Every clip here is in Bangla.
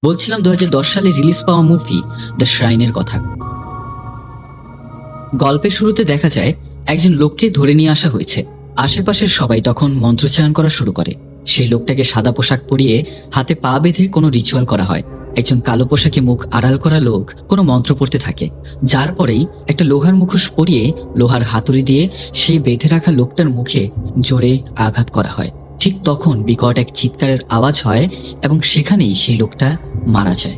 বলছিলাম 2010 সালে রিলিজ পাওয়া মুভি দ্য শ্রাইনের কথা। গল্পের শুরুতে দেখা যায় একজন লোককে ধরে নিয়ে আসা হয়েছে। আশেপাশের সবাই তখন মন্ত্রোচ্চারণ করা শুরু করে। সেই লোকটাকে সাদা পোশাক পরিয়ে হাতে পা বেঁধে কোনো রিচুয়াল করা হয়। একজন কালো পোশাকে মুখ আড়াল করা লোক কোনো মন্ত্র পড়তে থাকে, যার পরেই একটা লোহার মুখোশ পরিয়ে লোহার হাতুড়ি দিয়ে সেই বেঁধে রাখা লোকটার মুখে জোরে আঘাত করা হয়। ঠিক তখন বিকট এক চিৎকারের আওয়াজ হয় এবং সেখানেই সেই লোকটা মারা যায়।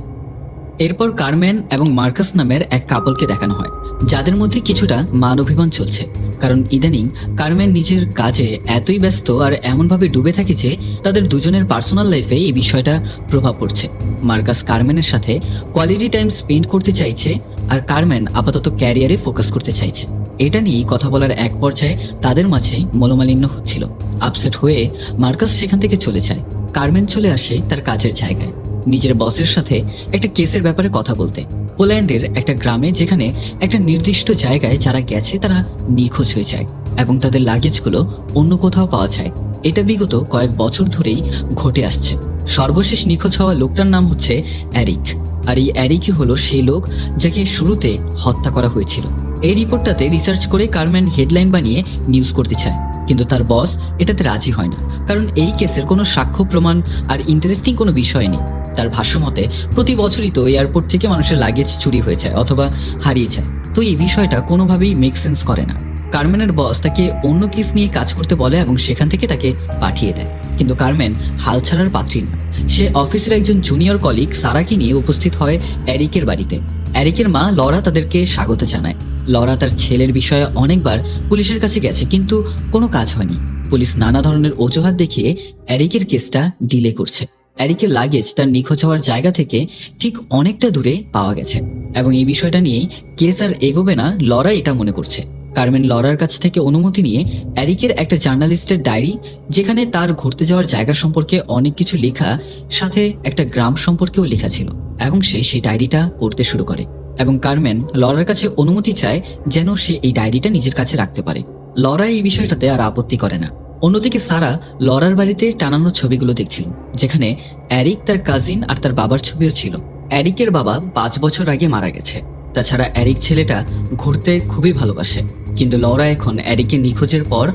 এরপর কারমেন এবং মার্কাস নামের এক কাপলকে দেখানো হয়, যাদের মধ্যে কিছুটা মান অভিমান চলছে। কারণ ইদানিং কারমেন নিজের কাজে এতই ব্যস্ত আর এমনভাবে ডুবে থাকে যে তাদের দুজনের পার্সোনাল লাইফে এই বিষয়টা প্রভাব পড়ছে। মার্কাস কারমেনের সাথে কোয়ালিটি টাইম স্পেন্ড করতে চাইছে আর কারমেন আপাতত ক্যারিয়ারে ফোকাস করতে চাইছে। এটা নিয়েই কথা বলার এক পর্যায়ে তাদের মাঝে মনোমালিন্য হচ্ছিল। আপসেট হয়ে মার্কাস সেখান থেকে চলে যায়। কারমেন চলে আসে তার কাজের জায়গায় নিজের বসের সাথে একটা কেসের ব্যাপারে কথা বলতে। পোল্যান্ডের একটা গ্রামে, যেখানে একটা নির্দিষ্ট জায়গায় যারা গেছে তারা নিখোঁজ হয়ে যায় এবং তাদের লাগেজগুলো অন্য কোথাও পাওয়া যায়। এটা বিগত কয়েক বছর ধরেই ঘটে আসছে। সর্বশেষ নিখোঁজ হওয়া লোকটার নাম হচ্ছে অ্যারিক, আর এই অ্যারিকই হলো সেই লোক যাকে শুরুতে হত্যা করা হয়েছিল। এই রিপোর্টটাতে রিসার্চ করে কারম্যান হেডলাইন বানিয়ে নিউজ করতে চায়, কিন্তু তার বস এটাতে রাজি হয় না। কারণ এই কেসের কোনো সাক্ষ্য প্রমাণ আর ইন্টারেস্টিং কোনো বিষয় নেই। তার ভাষ্যমতে প্রতি বছরই তো এয়ারপোর্ট থেকে মানুষের লাগেজ চুরি হয়ে যায় অথবা হারিয়ে যায়, তো এই বিষয়টা কোনোভাবেই মেক সেন্স করে না। কারমেনের বস তাকে অন্য কেস নিয়ে কাজ করতে বলে এবং সেখান থেকে তাকে পাঠিয়ে দেয়। কিন্তু কারমেন হাল ছাড়ার পাত্রী না। সে অফিসের একজন জুনিয়র কলিগ সারাকে নিয়ে উপস্থিত হয় অ্যারিকের বাড়িতে। অ্যারিকের মা লরা তাদেরকে স্বাগত জানায়। লরা তার ছেলের বিষয়ে অনেকবার পুলিশের কাছে গেছে, কিন্তু কোনো কাজ হয়নি। পুলিশ নানা ধরনের অজুহাত দেখিয়ে অ্যারিকের কেসটা ডিলে করছে। অ্যারিকের লাগেজ তার নিখোঁজ হওয়ার জায়গা থেকে ঠিক অনেকটা দূরে পাওয়া গেছে এবং এই বিষয়টা নিয়েই কেস আর এগোবে না, লরা এটা মনে করছে। কারমেন লরার কাছ থেকে অনুমতি নিয়ে অ্যারিকের একটা জার্নালিস্টের ডায়েরি, যেখানে তার ঘুরতে যাওয়ার জায়গা সম্পর্কে অনেক কিছু লেখা, সাথে একটা গ্রাম সম্পর্কেও লেখা ছিল, এবং সে সেই ডায়েরিটা পড়তে শুরু করে। এবং কারমেন লরার কাছে অনুমতি চায় যেন সে এই ডায়েরিটা নিজের কাছে রাখতে পারে। লরা এই বিষয়টাতে আর আপত্তি করে না। অন্যদিকে সারা লরার বাড়িতে টানানো ছবিগুলো দেখছিল, যেখানে অ্যারিক, তার কাজিন আর তার বাবার ছবিও ছিল। অ্যারিকের বাবা 5 বছর আগে মারা গেছে। তাছাড়া অ্যারিক ছেলেটা ঘুরতে খুবই ভালোবাসে, কিন্তু লরা এখন অ্যারিকের নিখোঁজের পর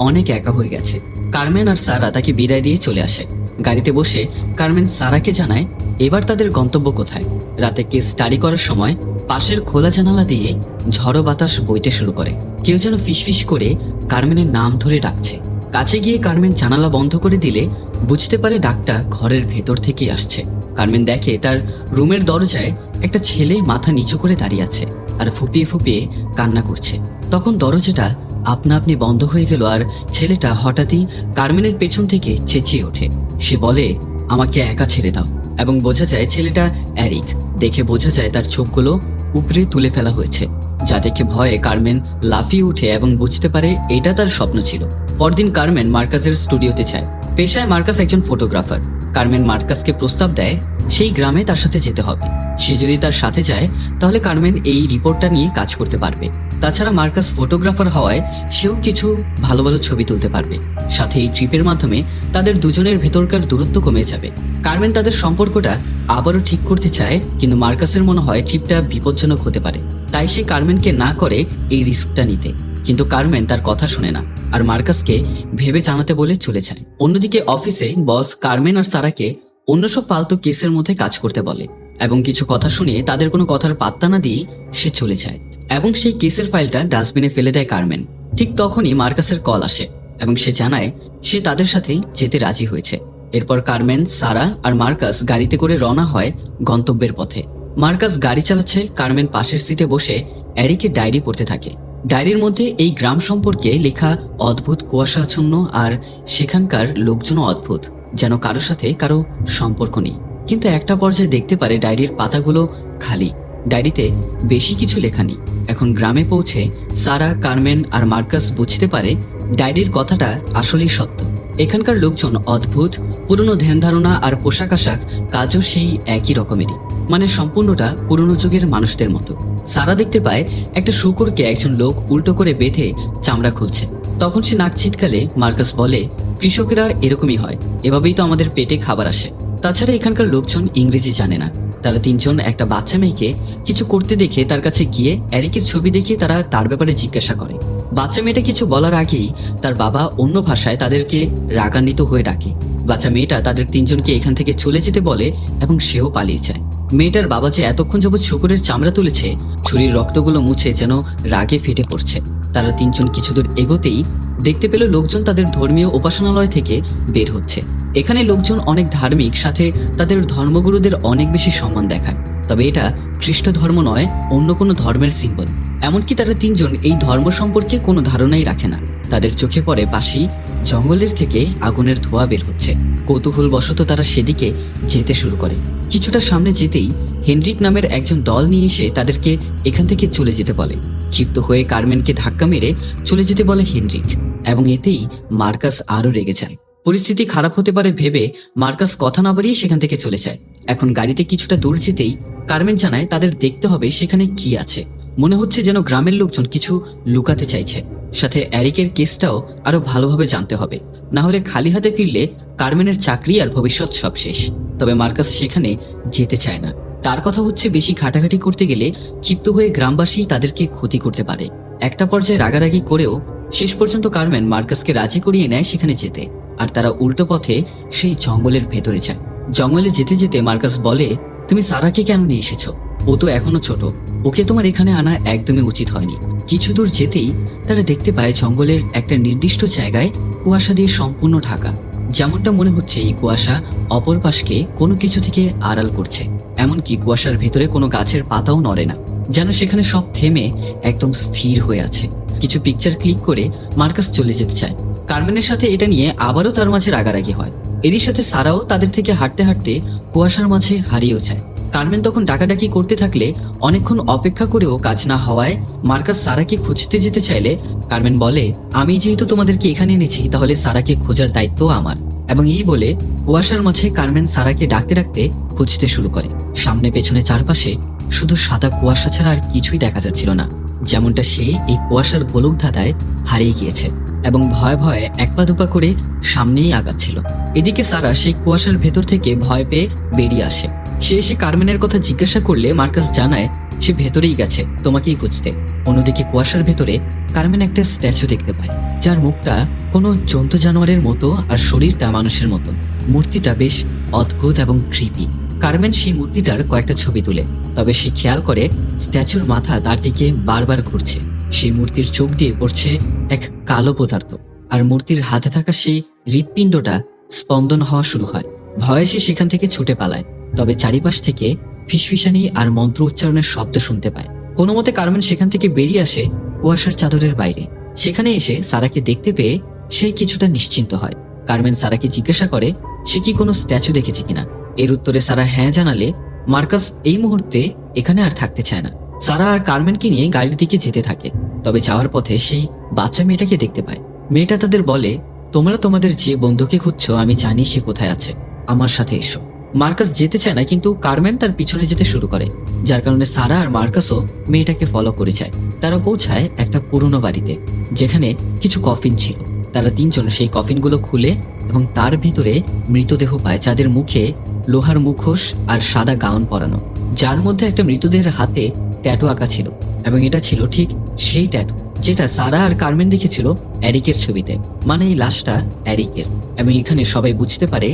অনেক একা হয়ে গেছে। কারমেন আর সারা তাকে বিদায় দিয়ে চলে আসে। গাড়িতে বসে কারমেন সারাকে জানায় এবার তাদের গন্তব্য কোথায়। রাতে কেস স্টাডি করার সময় পাশের খোলা জানালা দিয়ে ঝড়ো বাতাস বইতে শুরু করে। কেউ যেন ফিসফিস করে কারমেনের নাম ধরে ডাকছে। কাছে গিয়ে কারমেন জানালা বন্ধ করে দিলে বুঝতে পারে ডাকটা ঘরের ভেতর থেকেই আসছে। কারমেন দেখে তার রুমের দরজায় একটা ছেলে মাথা নিচু করে দাঁড়িয়ে আছে আর ফুপিয়ে ফুপিয়ে কান্না করছে। তখন দরজাটা আপনা আপনি বন্ধ হয়ে গেল আর ছেলেটা হঠাৎই কারমেনের পেছন থেকে চেঁচিয়ে ওঠে। সে বলে, আমাকে একা ছেড়ে দাও। এবং বোঝা যায় ছেলেটা অ্যারিক। দেখে বোঝা যায় তার চোখগুলো উপরে তুলে ফেলা হয়েছে, যা দেখে ভয়ে কারমেন লাফিয়ে উঠে এবং বুঝতে পারে এটা তার স্বপ্ন ছিল। পরদিন কারমেন মার্কাসের স্টুডিওতে যায়। পেশায় মার্কাস একজন ফটোগ্রাফার। কারমেন মার্কাসকে প্রস্তাব দেয় সেই গ্রামে তার সাথে যেতে হবে। সে যদি তার সাথে যায় তাহলে কারমেন এই রিপোর্টটা নিয়ে কাজ করতে পারবে। তাছাড়া মার্কাস ফটোগ্রাফার হওয়ায় সেও কিছু ভালো ভালো ছবি তুলতে পারবে। সাথে এই ট্রিপের মাধ্যমে তাদের দুজনের ভেতরকার দূরত্ব কমে যাবে। কারমেন তাদের সম্পর্কটা আবারও ঠিক করতে চায়, কিন্তু মার্কাসের মনে হয় ট্রিপটা বিপজ্জনক হতে পারে। তাই সে কারমেনকে না করে এই রিস্কটা নিতে, কিন্তু কারমেন তার কথা শোনে না আর মার্কাসকে ভেবে জানাতে বলে চলে যায়। অন্যদিকে অফিসে বস কারমেন আর সারাকে অন্য সব ফালতু কেসের মধ্যে কাজ করতে বলে এবং কিছু কথা শুনে তাদের কোনো কথার পাত্তা না দিয়ে সে চলে যায় এবং সেই কেসের ফাইলটা ডাস্টবিনে ফেলে দেয় কারমেন। ঠিক তখনই মার্কাসের কল আসে এবং সে জানায় সে তাদের সাথেই যেতে রাজি হয়েছে। এরপর কারমেন, সারা আর মার্কাস গাড়িতে করে রওনা হয় গন্তব্যের পথে। মার্কাস গাড়ি চালাচ্ছে, কারমেন পাশের সিটে বসে অ্যারিকের ডায়েরি পড়তে থাকে। ডায়েরির মধ্যে এই গ্রাম সম্পর্কে লেখা অদ্ভুত কুয়াশাচ্ছন্ন, আর সেখানকার লোকজনও অদ্ভুত, যেন কারো সাথে কারো সম্পর্ক নেই। কিন্তু একটা পর্যায়ে দেখতে পারে ডায়েরির পাতাগুলো খালি, ডায়েরিতে বেশি কিছু লেখা নেই। এখন গ্রামে পৌঁছে সারা, কারমেন আর মার্কাস বুঝতে পারে ডায়েরির কথাটা আসলেই সত্য। এখানকার লোকজন অদ্ভুত, পুরনো ধ্যান ধারণা আর পোশাক আশাক কাজও সেই একই রকমেরই, মানে সম্পূর্ণটা পুরনো যুগের মানুষদের মতো। সারা দেখতে পায় একটা শূকরকে একজন লোক উল্টো করে বেঁধে চামড়া খুলছে। তখন সে নাক ছিটকালে মার্কাস বলে, কৃষকেরা এরকমই হয়, এভাবেই তো আমাদের পেটে খাবার আসে। তাছাড়া এখানকার লোকজন ইংরেজি জানে না। তারা তিনজন একটা বাচ্চা মেয়েকে কিছু করতে দেখে তার কাছে গিয়ে এরিকের ছবি দেখিয়ে তারা তার ব্যাপারে জিজ্ঞাসা করে। বাচ্চা মেয়েটা কিছু বলার আগেই তার বাবা অন্য ভাষায় তাদেরকে রাগান্বিত হয়ে ডাকে। বাচ্চা মেয়েটা তাদের তিনজনকে এখান থেকে চলে যেতে বলে এবং সেও পালিয়ে যায়। মেয়েটার বাবা যে এতক্ষণ যাবৎ শুকরের চামড়া তুলেছে, ছুরির রক্তগুলো মুছে যেন রাগে ফেটে পড়ছে। তারা তিনজন কিছু দূর এগোতেই দেখতে পেল লোকজন তাদের ধর্মীয় উপাসনালয় থেকে বের হচ্ছে। এখানে লোকজন অনেক ধার্মিক, সাথে তাদের ধর্মগুরুদের অনেক বেশি সম্মান দেখায়। তবে এটা খ্রিস্ট ধর্ম নয়, অন্য কোনো ধর্মের সিম্বল। এমনকি তারা তিনজন এই ধর্ম সম্পর্কে কোনো ধারণাই রাখে না। তাদের চোখে পড়ে পাশেই জঙ্গলের থেকে আগুনের ধোঁয়া বের হচ্ছে। কৌতূহলবশত তারা সেদিকে যেতে শুরু করে। কিছুটা সামনে যেতেই হেনরিক নামের একজন দল নিয়ে এসে তাদেরকে এখান থেকে চলে যেতে বলে। ক্ষিপ্ত হয়ে কারমেনকে ধাক্কা মেরে চলে যেতে বলে হেনরিক, এবং এতেই মার্কাস আরও রেগে যায়। পরিস্থিতি খারাপ হতে পারে ভেবে মার্কাস কথা না বাড়িয়ে সেখান থেকে চলে যায়। এখন গাড়িতে কিছুটা দূর যেতেই কারমেন জানায় তাদের দেখতে হবে সেখানে কি আছে। মনে হচ্ছে যেন গ্রামের লোকজন কিছু লুকাতে চাইছে। সাথে এরিকের কেসটাও আরো ভালোভাবে জানতে হবে, না হলে খালি হাতে ফিরলে কারমেনের চাকরি আর ভবিষ্যৎ সব শেষ। তবে মার্কাস সেখানে যেতে চায় না। তার কথা হচ্ছে বেশি ঘাটাঘাটি করতে গেলে ক্ষিপ্ত হয়ে গ্রামবাসী তাদেরকে ক্ষতি করতে পারে। একটা পর্যায়ে রাগারাগি করেও শেষ পর্যন্ত কারমেন মার্কাসকে রাজি করিয়ে নেয় সেখানে যেতে, আর তারা উল্টো পথে সেই জঙ্গলের ভেতরে যায়। জঙ্গলে যেতে যেতে মার্কাস বলে, তুমি সারাকে কেন নিয়ে এসেছো? ও তো এখনো ছোট, ওকে তোমার এখানে আনা একদমই উচিত হয়নি। কিছু দূর যেতেই তারা দেখতে পায় জঙ্গলের একটা নির্দিষ্ট জায়গায় কুয়াশা দিয়ে সম্পূর্ণ ঢাকা। যেমনটা মনে হচ্ছে এই কুয়াশা অপর পাশকে কোনো কিছু থেকে আড়াল করছে। এমনকি কুয়াশার ভেতরে কোনো গাছের পাতাও নড়ে না, যেন সেখানে সব থেমে একদম স্থির হয়ে আছে। কিছু পিকচার ক্লিক করে মার্কাস চলে যেতে চায়। কারমেনের সাথে এটা নিয়ে আবারও তার মাঝে রাগারাগি হয়। এরই সাথে সারাও তাদের থেকে হাঁটতে হাঁটতে কুয়াশার মাঝে হারিয়েও যায়। কারমেন তখন ডাকাডাকি করতে থাকলে অনেকক্ষণ অপেক্ষা করেও কাজ না হওয়ায় মার্কাস সারাকে খুঁজতে যেতে চাইলে কারমেন বলে, আমি যেহেতু তোমাদেরকে এখানে এনেছি তাহলে সারাকে খোঁজার দায়িত্ব আমার। এবং এই বলে কুয়াশার মাঝে কারমেন সারাকে ডাকতে ডাকতে খুঁজতে শুরু করে। সামনে পেছনে চারপাশে শুধু সাদা কুয়াশা ছাড়া আর কিছুই দেখা যাচ্ছিল না, যেমনটা সে এই কুয়াশার গোলক ধাঁধায় হারিয়ে গিয়েছে এবং ভয়ে ভয়ে এক পা দুপা করে সামনেই আগাচ্ছিল। এদিকে সারা সেই কুয়াশার ভেতর থেকে ভয় পেয়ে বেরিয়ে আসে। সে এসে কারমেনের কথা জিজ্ঞাসা করলে মার্কাস জানায় সে ভেতরেই গেছে তোমাকেই খুঁজতে। অন্যদিকে কুয়াশার ভেতরে কারমেন একটা স্ট্যাচু দেখতে পায়, যার মুখটা কোনো জন্তু জানোয়ারের মতো আর শরীরটা মানুষের মতো। মূর্তিটা বেশ অদ্ভুত এবং ক্রিপি। কারমেন সেই মূর্তিটার কয়েকটা ছবি তুলে, তবে সে খেয়াল করে স্ট্যাচুর মাথা তার দিকে বারবার ঘুরছে। সেই মূর্তির চোখ দিয়ে পড়ছে এক কালো পদার্থ, আর মূর্তির হাতে থাকা সেই হৃৎপিণ্ডটা স্পন্দন হওয়া শুরু হয়। ভয়ে সে সেখান থেকে ছুটে পালায়, তবে চারিপাশ থেকে ফিসফিসানি আর মন্ত্র উচ্চারণের শব্দ শুনতে পায়। কোনো মতে কারমেন সেখান থেকে বেরিয়ে আসে কুয়াশার চাদরের বাইরে। সেখানে এসে সারাকে দেখতে পেয়ে সে কিছুটা নিশ্চিন্ত হয়। কারমেন সারাকে জিজ্ঞাসা করে সে কি কোনো স্ট্যাচু দেখেছে কিনা। এর উত্তরে সারা হ্যাঁ জানালে মার্কাস এই মুহূর্তে এখানে আর থাকতে চায় না। সারা আর কারমেনকে নিয়ে গাড়ির দিকে যেতে থাকে, তবে যাওয়ার পথে সেই বাচ্চা মেয়েটাকে দেখতে পায়। মেয়েটা তাদের বলে, তোমরা তোমাদের যে বন্ধুকে খুঁজছো আমি জানি সে কোথায় আছে, আমার সাথে এসো। মার্কাস যেতে চায় না, কিন্তু কারমেন তার পিছনে যেতে শুরু করে, যার কারণে সারা আর মার্কাসও মেয়েটাকে ফলো করে যায়। তারা পৌঁছায় একটা পুরনো বাড়িতে, যেখানে কিছু কফিন ছিল। তারা তিনজন সেই কফিনগুলো খুলে এবং তার ভিতরে মৃতদেহ পায়, যাদের মুখে লোহার মুখোশ আর সাদা গাউন পরানো, যার মধ্যে একটা মৃতদেহের হাতে ট্যাটু আঁকা ছিল। এবং এটা ছিল ঠিক সেই ট্যাটু যেটা সারা আর কারমেন দেখেছিল এরিকের ছবিতে, মানে এই লাশটা এরিকের। এবং এখানে সবাই বুঝতে পারে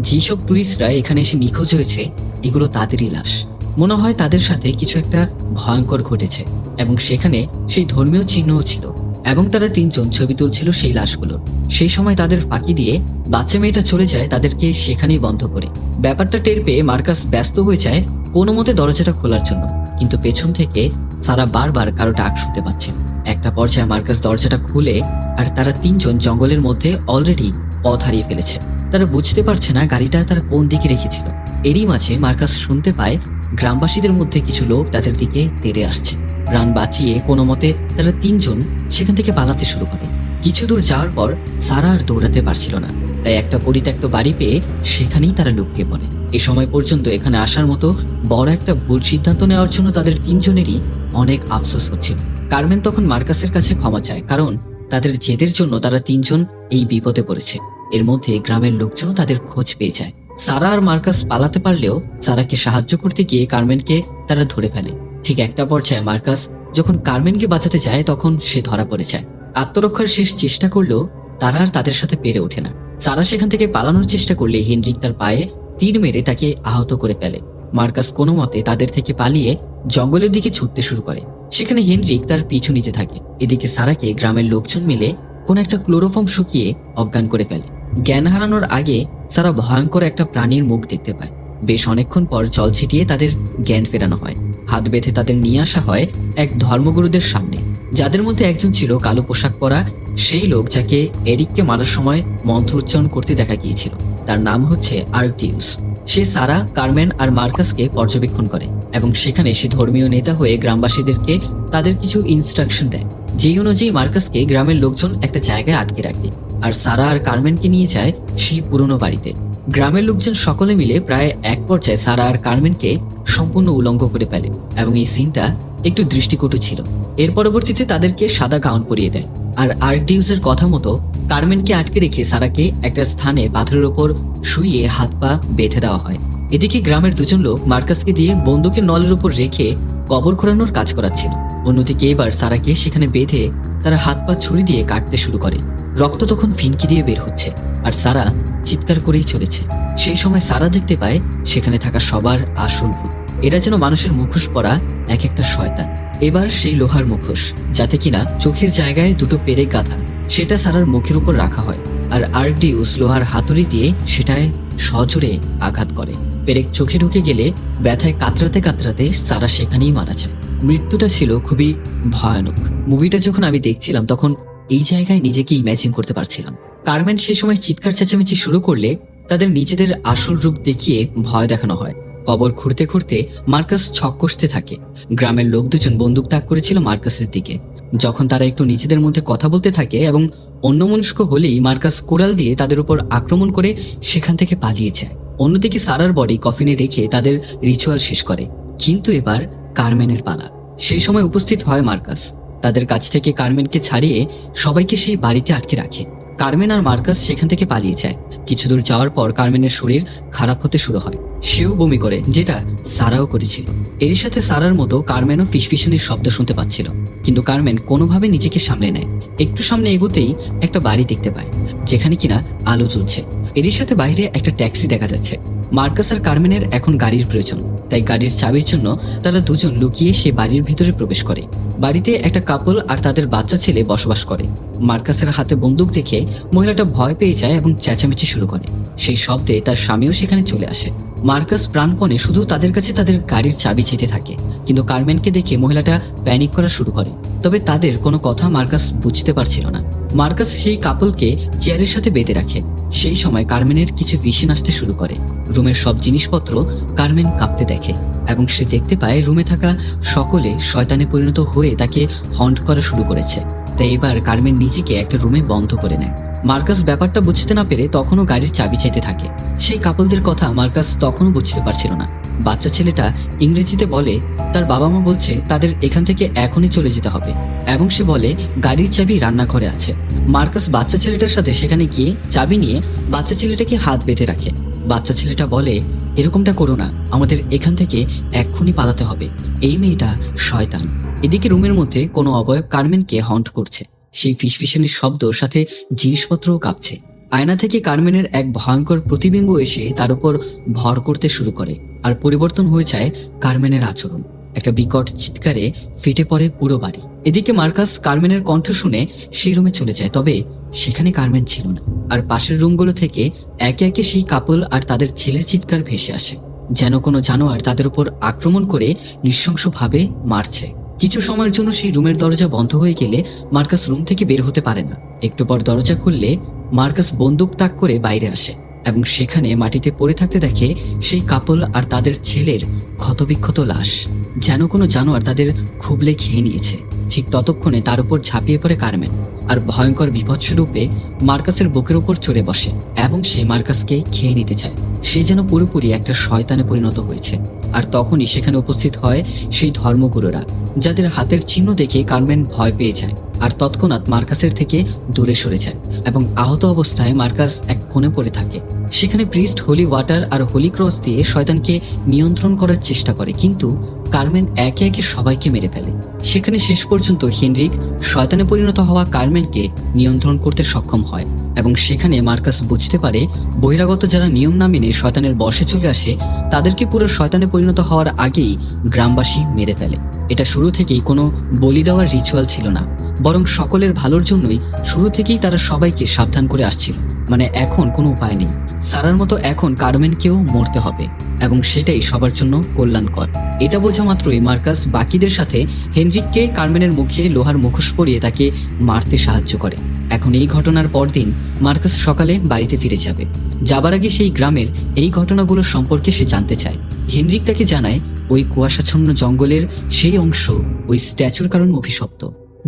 যেসব টুরিস্টরা এখানে এসে নিখোঁজ হয়েছে এগুলো তাদেরই লাশ। মনে হয় তাদের সাথে কিছু একটা ভয়ঙ্কর ঘটেছে, এবং সেখানে সেই ধর্মীয় চিহ্নও ছিল। এবং তারা তিনজন ছবি তুলছিল সেই লাশগুলো। সেই সময় তাদের ফাঁকি দিয়ে বাচ্চা মেয়েটা চলে যায় তাদেরকে সেখানেই বন্ধ করে। ব্যাপারটা টের পেয়ে মার্কাস ব্যস্ত হয়ে যায় কোনো মতে দরজাটা খোলার জন্য, কিন্তু পেছন থেকে সারা বারবার কারো ডাক শুনতে পাচ্ছে। একটা পর্যায়ে মার্কাস দরজাটা খুলে, আর তারা তিনজন জঙ্গলের মধ্যে অলরেডি পথ হারিয়ে ফেলেছে। তারা বুঝতে পারছে না গাড়িটা তার কোন দিকে রেখেছিল। এরই মাঝে মার্কাস শুনতে পায় গ্রামবাসীদের মধ্যে কিছু লোক তাদের দিকে তেড়ে আসছে। প্রাণ বাঁচিয়ে কোনো মতে তারা তিনজন সেখান থেকে পালাতে শুরু করে। কিছু দূর যাওয়ার পর সারা আর দৌড়াতে পারছিল না, তাই একটা পরিত্যক্ত বাড়ি পেয়ে সেখানেই তারা লুকিয়ে পড়ে। এ সময় পর্যন্ত এখানে আসার মতো বড় একটা ভুল সিদ্ধান্ত নেওয়ার জন্য তাদের তিনজনেরই অনেক আফসোস হচ্ছিল। কারমেন তখন মার্কাসের কাছে ক্ষমা চায়, কারণ তাদের জেদের জন্য তারা তিনজন এই বিপদে পড়েছে। এর মধ্যে গ্রামের লোকজনও তাদের খোঁজ পেয়ে যায়। সারা আর মার্কাস পালাতে পারলেও সারাকে সাহায্য করতে গিয়ে কার্মেনকে তারা ধরে ফেলে। ঠিক একটা পর্যায়ে মার্কাস যখন কার্মেনকে বাঁচাতে যায় তখন সে ধরা পড়ে যায়। আত্মরক্ষার শেষ চেষ্টা করলেও তারা আর তাদের সাথে পেরে ওঠে না। সারা সেখান থেকে পালানোর চেষ্টা করলে হেনরিক তার পায়ে তীর মেরে তাকে আহত করে ফেলে। মার্কাস কোনো মতে তাদের থেকে পালিয়ে জঙ্গলের দিকে ছুটতে শুরু করে। সেখানে হেনরিক তার পিছু নিতে থাকে। এদিকে সারাকে গ্রামের লোকজন মিলে কোনো একটা ক্লোরোফর্ম শুকিয়ে অজ্ঞান করে ফেলে। জ্ঞান হারানোর আগে সারা ভয়ঙ্কর একটা প্রাণীর মুখ দেখতে পায়। বেশ অনেকক্ষণ পর জল ছিটিয়ে তাদের জ্ঞান ফেরানো হয়। হাত বেঁধে তাদের নিয়ে আসা হয় এক ধর্মগুরুদের সামনে, যাদের মধ্যে একজন ছিল কালো পোশাক পরা সেই লোক যাকে এরিককে মারার সময় মন্ত্র উচ্চারণ করতে দেখা গিয়েছিল। তার নাম হচ্ছে আর্কটিউস। সে সারা, কার্মেন আর মার্কাসকে পর্যবেক্ষণ করে এবং সেখানে সে ধর্মীয় নেতা হয়ে গ্রামবাসীদেরকে তাদের কিছু ইনস্ট্রাকশন দেয়, যেই অনুযায়ী মার্কাসকে গ্রামের লোকজন একটা জায়গায় আটকে রাখে আর সারা আর কার্মেনকে নিয়ে যায় সেই পুরনো বাড়িতে। গ্রামের লোকজন সকলে মিলে প্রায় এক পর্যায়ে সারা আর কার্মেনকে সম্পূর্ণ উলঙ্গ করে ফেলে এবং এই সিনটা একটু দৃষ্টিকটু ছিল। এর পরবর্তীতে তাদেরকে সাদা গাউন পরিয়ে দেয় আর আর্কডিউসের কথা মতো কার্মেনকে আটকে রেখে সারাকে একটা স্থানে পাথরের ওপর শুইয়ে হাত পা বেঁধে দেওয়া হয়। এদিকে গ্রামের দুজন লোক মার্কাসকে দিয়ে বন্দুকের নলের উপর রেখে কবর খোঁড়ানোর কাজ করাচ্ছিল। অন্যদিকে এবার সারাকে সেখানে বেঁধে তারা হাত পা ছুরি দিয়ে কাটতে শুরু করে। রক্ত তখন ফিনকি দিয়ে বের হচ্ছে আর সারা চিৎকার করেই চলেছে। সেই সময় সারা দেখতে পায় সেখানে থাকা সবার আসল রূপ। এরা যেন মানুষের মুখোশ পরা এক একটা শয়তান। এবার সেই লোহার মুখোশ, যাতে কিনা চোখের জায়গায় দুটো পেরেক গাঁথা, সেটা সারার মুখের উপর রাখা হয় আর আর্কডিউস লোহার হাতুড়ি দিয়ে সেটায় সজোরে আঘাত করে। পেরেক চোখে ঢুকে গেলে ব্যথায় কাতরাতে কাতরাতে সারা সেখানেই মারা যায়। মৃত্যুটা ছিল খুবই ভয়ানক। মুভিটা যখন আমি দেখছিলাম তখন এই জায়গায় নিজেকে ইমাজিন করতে পারছিলাম। কার্মেন সে সময় চিৎকার চেঁচামেচি শুরু করলে তাদের নিজেদের আসল রূপ দেখিয়ে ভয় দেখানো হয়। কবর খুঁড়তে খুঁড়তে মার্কাস ছক কষতে থাকে। গ্রামের লোক দুজন বন্দুক তাক করেছিল মার্কাসের দিকে। যখন তারা একটু নিজেদের মধ্যে কথা বলতে থাকে এবং অন্যমনস্ক হলেই মার্কাস কোরাল দিয়ে তাদের উপর আক্রমণ করে সেখান থেকে পালিয়ে যায়। অন্যদিকে সারার বডি কফিনে রেখে তাদের রিচুয়াল শেষ করে। কিন্তু এবার কার্মেনের পালা। সেই সময় উপস্থিত হয় মার্কাস। তাদের কাছ থেকে কার্মেনকে ছাড়িয়ে সবাইকে সেই বাড়িতে আটকে রাখে। কার্মেন আর মার্কাস সেখান থেকে পালিয়ে যায়। কিছু দূর যাওয়ার পর কার্মেনের শরীর খারাপ হতে শুরু হয়। সেও বমি করে, যেটা সারাও করেছিল। এরই সাথে সারার মতো কার্মেনও ফিসফিসানির শব্দ শুনতে পাচ্ছিল। কিন্তু কার্মেন কোনোভাবে নিজেকে সামলে নেয়। একটু সামনে এগোতেই একটা বাড়ি দেখতে পায়, যেখানে কিনা আলো জ্বলছে। এরই সাথে বাইরে একটা ট্যাক্সি দেখা যাচ্ছে। মার্কাস আর কার্মেনের এখন গাড়ির প্রয়োজন, তাই গাড়ির চাবির জন্য তারা দুজন লুকিয়ে সে বাড়ির ভিতরে প্রবেশ করে। বাড়িতে একটা কাপল আর তাদের বাচ্চা ছেলে বসবাস করে। মার্কাসের হাতে বন্দুক দেখে মহিলাটা ভয় পেয়ে যায় এবং চেঁচামেচি শুরু করে। সেই শব্দে তার স্বামীও সেখানে চলে আসে। মার্কাস প্রাণপণে শুধু তাদের কাছে তাদের গাড়ির চাবি চেতে থাকে, কিন্তু কার্মেনকে দেখে মহিলাটা প্যানিক করা শুরু করে। তবে তাদের কোনো কথা মার্কাস বুঝতে পারছিল না। মার্কাস সেই কাপলকে চেয়ারের সাথে বেঁধে রাখে। সেই সময় কার্মেনের কিছু ভিশন আসতে শুরু করে। রুমের সব জিনিসপত্র কার্মেন কাঁপতে দেখে এবং সে দেখতে পায় রুমে থাকা সকলে শয়তানে পরিণত হয়ে তাকে হন্ট করা শুরু করেছে। তাই এবার কার্মেন নিজেকে একটা রুমে বন্ধ করে নেয়। মার্কাস ব্যাপারটা বুঝতে না পেরে তখনও গাড়ির চাবি চাইতে থাকে। সেই কাপলদের কথা মার্কাস তখনও বুঝতে পারছিল না। বাচ্চা ছেলেটা ইংরেজিতে বলে তার বাবা মা বলছে তাদের এখান থেকে এখনই চলে যেতে হবে এবং সে বলে গাড়ির চাবি রান্নাঘরে আছে। মার্কাস বাচ্চা ছেলেটার সাথে সেখানে গিয়ে চাবি নিয়ে বাচ্চা ছেলেটাকে হাত বেঁধে রাখে। বাচ্চা ছেলেটা বলে, এরকমটা করো না, আমাদের এখান থেকে এক্ষুনি পালাতে হবে, এই মেয়েটা শয়তান। এদিকে রুমের মধ্যে কোনো অবয়ব কার্মেনকে হন্ট করছে। সেই ফিসফিসানির শব্দর সাথে জিনিসপত্রও কাঁপছে। আয়না থেকে কার্মেনের এক ভয়ঙ্কর প্রতিবিম্ব এসে তার উপর ভর করতে শুরু করে আর পরিবর্তন হয়ে যায় কার্মেনের আচরণ। একটা বিকট চিৎকারে ফেটে পড়ে পুরো বাড়ি। এদিকে মার্কাস কার্মেনের কণ্ঠ শুনে সেই রুমে চলে যায়, তবে সেখানে কার্মেন ছিল না। আর পাশের রুমগুলো থেকে একে একে সেই কাপল আর তাদের ছেলের চিৎকার ভেসে আসে, যেন কোনো জানোয়ার তাদের উপর আক্রমণ করে নৃশংসভাবে মারছে। কিছু সময়ের জন্য সেই রুমের দরজা বন্ধ হয়ে গেলে মার্কাস রুম থেকে বের হতে পারে না। একটু পর দরজা খুললে মার্কাস বন্দুক তাক করে বাইরে আসে এবং সেখানে মাটিতে পড়ে থাকতে দেখে সেই কাপল আর তাদের ছেলের ক্ষতবিক্ষত লাশ, যেন কোনো জানোয়ার তাদের খুবলে খেয়ে নিয়েছে। ঠিক ততক্ষণে তার উপর ঝাঁপিয়ে পড়ে কার্মেন আর ভয়ঙ্কর বিভৎস রূপে মার্কাসের বুকের উপর চড়ে বসে এবং সে মার্কাসকে খেয়ে নিতে চায়। সে যেন পুরোপুরি একটা শয়তানে পরিণত হয়েছে। আর তখনই সেখানে উপস্থিত হয় সেই ধর্মগুরুরা, যাদের হাতের চিহ্ন দেখে কার্মেন ভয় পেয়ে যায় আর তৎক্ষণাৎ মার্কাসের থেকে দূরে সরে যায় এবং আহত অবস্থায় মার্কাস এক কোণে পড়ে থাকে। সেখানে প্রিস্ট হোলি ওয়াটার আর হোলি ক্রস দিয়ে শয়তানকে নিয়ন্ত্রণ করার চেষ্টা করে, কিন্তু কার্মেন একে একে সবাইকে মেরে ফেলে। সেখানে শেষ পর্যন্ত হেনরিক শয়তানে পরিণত হওয়া কার্মেনকে নিয়ন্ত্রণ করতে সক্ষম হয় এবং সেখানে মার্কাস বুঝতে পারে বহিরাগত যারা নিয়ম না মেনে শয়তানের বশে চলে আসে তাদেরকে পুরো শয়তানে পরিণত হওয়ার আগেই গ্রামবাসী মেরে ফেলে। এটা শুরু থেকেই কোনো বলি দেওয়ার রিচুয়াল ছিল না, বরং সকলের ভালোর জন্যই শুরু থেকেই তারা সবাইকে সাবধান করে আসছিল। মানে এখন কোনো উপায় নেই, সারার মতো এখন কার্মেনকেও মরতে হবে এবং সেটাই সবার জন্য কল্যাণকর। এটা বোঝা মাত্রই মার্কাস বাকিদের সাথে হেনরিককে কার্মেনের মুখে লোহার মুখোশ পরিয়ে তাকে মারতে সাহায্য করে। এখন এই ঘটনার পরদিন মার্কাস সকালে বাড়িতে ফিরে যাবে। যাবার আগে সেই গ্রামের এই ঘটনাগুলো সম্পর্কে সে জানতে চায়। হেনরিক তাকে জানায় ওই কুয়াশাচ্ছন্ন জঙ্গলের সেই অংশ ওই স্ট্যাচুর কারণে অভিশপ্ত।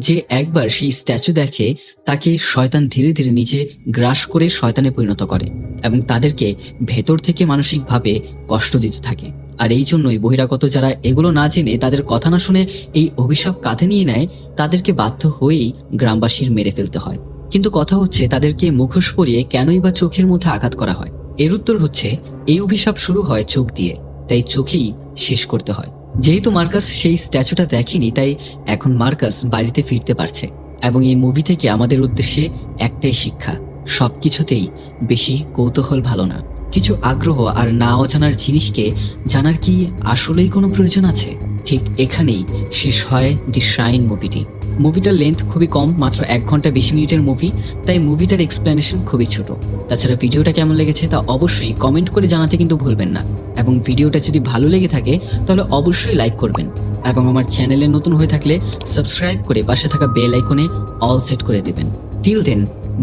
যে একবার সেই স্ট্যাচু দেখে তাকে শয়তান ধীরে ধীরে নিজে গ্রাস করে শয়তানে পরিণত করে এবং তাদেরকে ভেতর থেকে মানসিকভাবে কষ্ট দিতে থাকে। আর এই জন্যই বহিরাগত যারা এগুলো না জেনে তাদের কথা না শুনে এই অভিশাপ কাঁধে নিয়ে নেয়, তাদেরকে বাধ্য হয়েই গ্রামবাসীর মেরে ফেলতে হয়। কিন্তু কথা হচ্ছে তাদেরকে মুখোশ পরিয়ে কেনই বা চোখের মধ্যে আঘাত করা হয়? এর উত্তর হচ্ছে এই অভিশাপ শুরু হয় চোখ দিয়ে, তাই চোখেই শেষ করতে হয়। যেহেতু মার্কাস সেই স্ট্যাচুটা দেখেনি, তাই এখন মার্কাস বাড়িতে ফিরতে পারছে। এবং এই মুভি থেকে আমাদের উদ্দেশ্যে একটাই শিক্ষা, সবকিছুতেই বেশি কৌতূহল ভালো না। কিছু আগ্রহ আর না অজানার জিনিসকে জানার কি আসলেই কোনো প্রয়োজন আছে? ঠিক এখানেই শেষ হয় দি শ্রাইন মুভিটি। মুভিটার লেন্থ খুবই কম, মাত্র 1 ঘন্টা 20 মিনিটের মুভি, তাই মুভিটার এক্সপ্লেনেশন খুবই ছোট। তাছাড়া ভিডিওটা কেমন লেগেছে তা অবশ্যই কমেন্ট করে জানাতে কিন্তু ভুলবেন না। এবং ভিডিওটা যদি ভালো লেগে থাকে তাহলে অবশ্যই লাইক করবেন এবং আমার চ্যানেলে নতুন হয়ে থাকলে সাবস্ক্রাইব করে পাশে থাকা বেল আইকনে অল সেট করে দেবেন। টিল দেন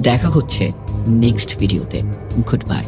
দেখা হচ্ছে নেক্সট ভিডিওতে। Good bye.